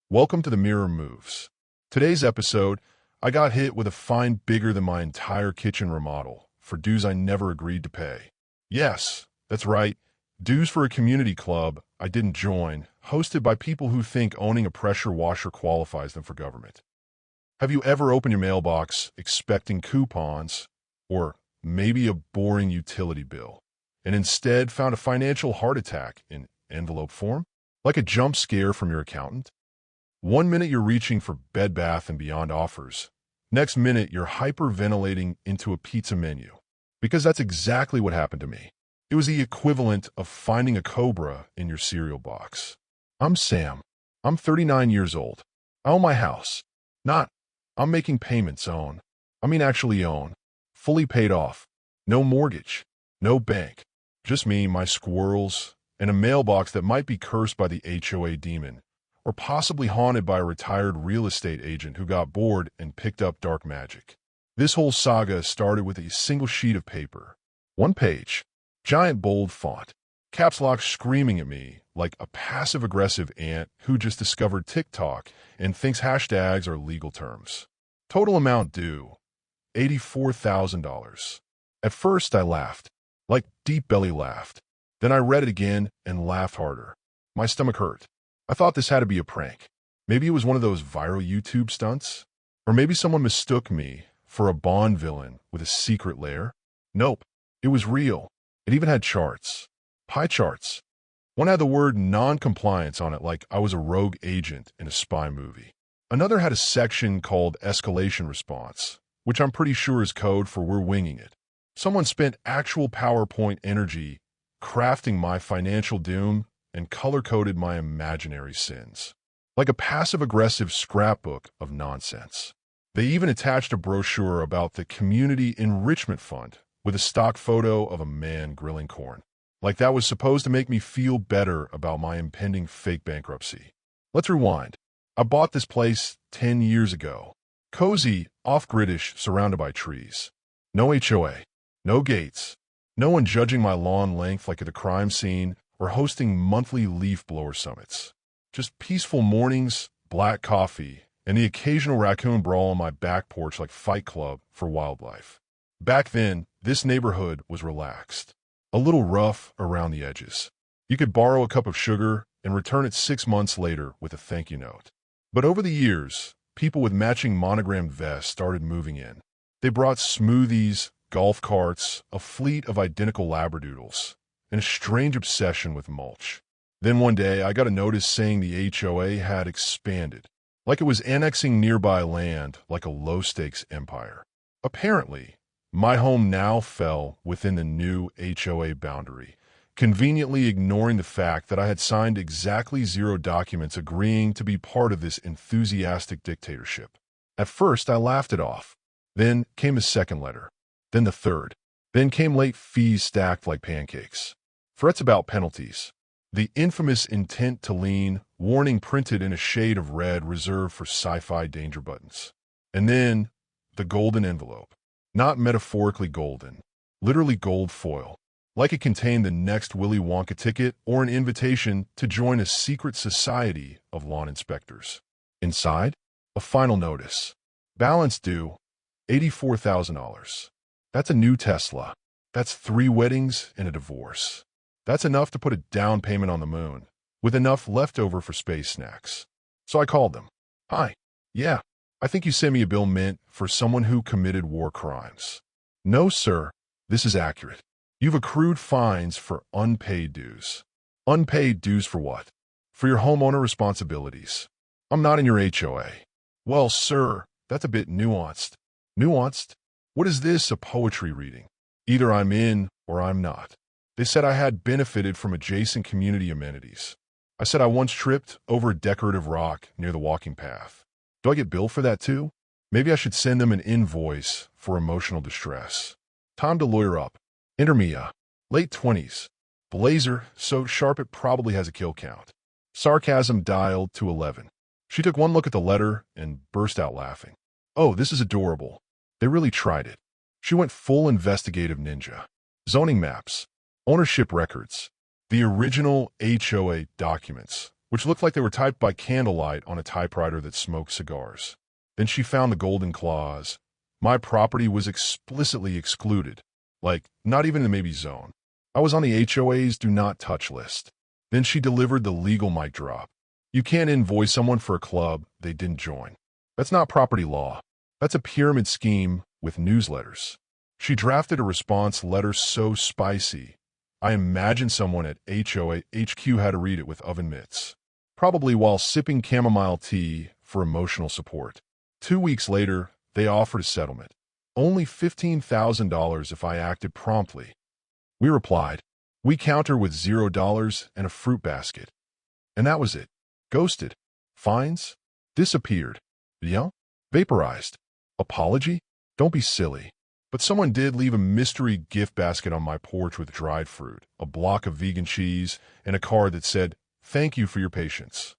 Welcome to the Mirror Moves. Today's episode, I got hit with a fine bigger than my entire kitchen remodel for dues I never agreed to pay. Yes, that's right, dues for a community club I didn't join, hosted by people who think owning a pressure washer qualifies them for government. Have you ever opened your mailbox expecting coupons or maybe a boring utility bill and instead found a financial heart attack in envelope form? Like a jump scare from your accountant? One minute you're reaching for Bed Bath & Beyond offers. Next minute you're hyperventilating into a pizza menu. Because that's exactly what happened to me. It was the equivalent of finding a cobra in your cereal box. I'm Sam. I'm 39 years old. I own my house. I'm making payments actually own. Fully paid off. No mortgage. No bank. Just me, my squirrels, and a mailbox that might be cursed by the HOA demon, or possibly haunted by a retired real estate agent who got bored and picked up dark magic. This whole saga started with a single sheet of paper. One page. Giant bold font. Caps lock screaming at me like a passive-aggressive aunt who just discovered TikTok and thinks hashtags are legal terms. Total amount due, $84,000. At first I laughed, like deep belly laughed. Then I read it again and laughed harder. My stomach hurt. I thought this had to be a prank. Maybe it was one of those viral YouTube stunts? Or maybe someone mistook me for a Bond villain with a secret lair? Nope, it was real. It even had charts. Pie charts. One had the word non-compliance on it like I was a rogue agent in a spy movie. Another had a section called escalation response, which I'm pretty sure is code for we're winging it. Someone spent actual PowerPoint energy crafting my financial doom and color-coded my imaginary sins. Like a passive-aggressive scrapbook of nonsense. They even attached a brochure about the Community Enrichment Fund with a stock photo of a man grilling corn. Like that was supposed to make me feel better about my impending fake bankruptcy. Let's rewind. I bought this place 10 years ago. Cozy, off-gridish, surrounded by trees. No HOA. No gates. No one judging my lawn length like at a crime scene or hosting monthly leaf blower summits. Just peaceful mornings, black coffee, and the occasional raccoon brawl on my back porch like Fight Club for wildlife. Back then, this neighborhood was relaxed. A little rough around the edges. You could borrow a cup of sugar and return it 6 months later with a thank you note. But over the years, people with matching monogrammed vests started moving in. They brought smoothies, golf carts, a fleet of identical labradoodles, and a strange obsession with mulch. Then one day, I got a notice saying the HOA had expanded, like it was annexing nearby land like a low-stakes empire. Apparently, my home now fell within the new HOA boundary, conveniently ignoring the fact that I had signed exactly 0 documents agreeing to be part of this enthusiastic dictatorship. At first, I laughed it off. Then came a second letter. Then the third. Then came late fees stacked like pancakes. Threats about penalties. The infamous intent to lien warning printed in a shade of red reserved for sci-fi danger buttons. And then the golden envelope. Not metaphorically golden. Literally gold foil. Like it contained the next Willy Wonka ticket or an invitation to join a secret society of lawn inspectors. Inside, a final notice. Balance due, $84,000. That's a new Tesla. That's 3 weddings and a divorce. That's enough to put a down payment on the moon, with enough left over for space snacks. So I called them. Hi. Yeah, I think you sent me a bill meant for someone who committed war crimes. No, sir. This is accurate. You've accrued fines for unpaid dues. Unpaid dues for what? For your homeowner responsibilities. I'm not in your HOA. Well, sir, that's a bit nuanced. Nuanced? What is this, a poetry reading? Either I'm in or I'm not. They said I had benefited from adjacent community amenities. I said I once tripped over a decorative rock near the walking path. Do I get billed for that too? Maybe I should send them an invoice for emotional distress. Time to lawyer up. Enter Mia. Late 20s. Blazer, so sharp it probably has a kill count. Sarcasm dialed to 11. She took one look at the letter and burst out laughing. Oh, this is adorable. They really tried it. She went full investigative ninja. Zoning maps. Ownership records. The original HOA documents, which looked like they were typed by candlelight on a typewriter that smoked cigars. Then she found the golden clause. My property was explicitly excluded, like not even in the maybe zone. I was on the HOA's do not touch list. Then she delivered the legal mic drop. You can't invoice someone for a club they didn't join. That's not property law. That's a pyramid scheme with newsletters. She drafted a response letter so spicy, I imagine someone at HOA HQ had to read it with oven mitts, probably while sipping chamomile tea for emotional support. 2 weeks later, they offered a settlement. Only $15,000 if I acted promptly. We replied. We counter with $0 and a fruit basket. And that was it. Ghosted. Fines? Disappeared. Yeah? Vaporized. Apology? Don't be silly. But someone did leave a mystery gift basket on my porch with dried fruit, a block of vegan cheese, and a card that said, "Thank you for your patience."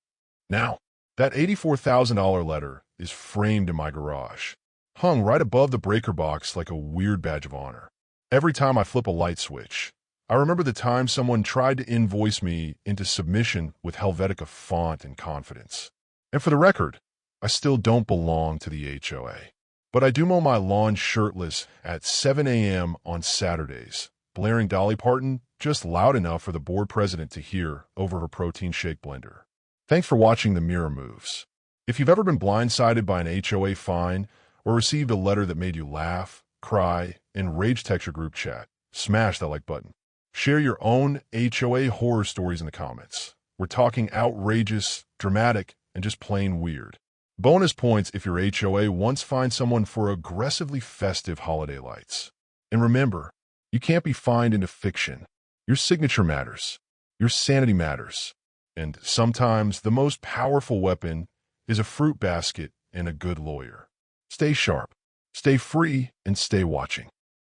Now, that $84,000 letter is framed in my garage, hung right above the breaker box like a weird badge of honor. Every time I flip a light switch, I remember the time someone tried to invoice me into submission with Helvetica font and confidence. And for the record, I still don't belong to the HOA. But I do mow my lawn shirtless at 7 a.m. on Saturdays, blaring Dolly Parton just loud enough for the board president to hear over her protein shake blender. Thanks for watching The Mirror Moves. If you've ever been blindsided by an HOA fine or received a letter that made you laugh, cry, and rage text your group chat, smash that like button. Share your own HOA horror stories in the comments. We're talking outrageous, dramatic, and just plain weird. Bonus points if your HOA once fined someone for aggressively festive holiday lights. And remember, you can't be fined into fiction. Your signature matters. Your sanity matters. And sometimes the most powerful weapon is a fruit basket and a good lawyer. Stay sharp, stay free, and stay watching.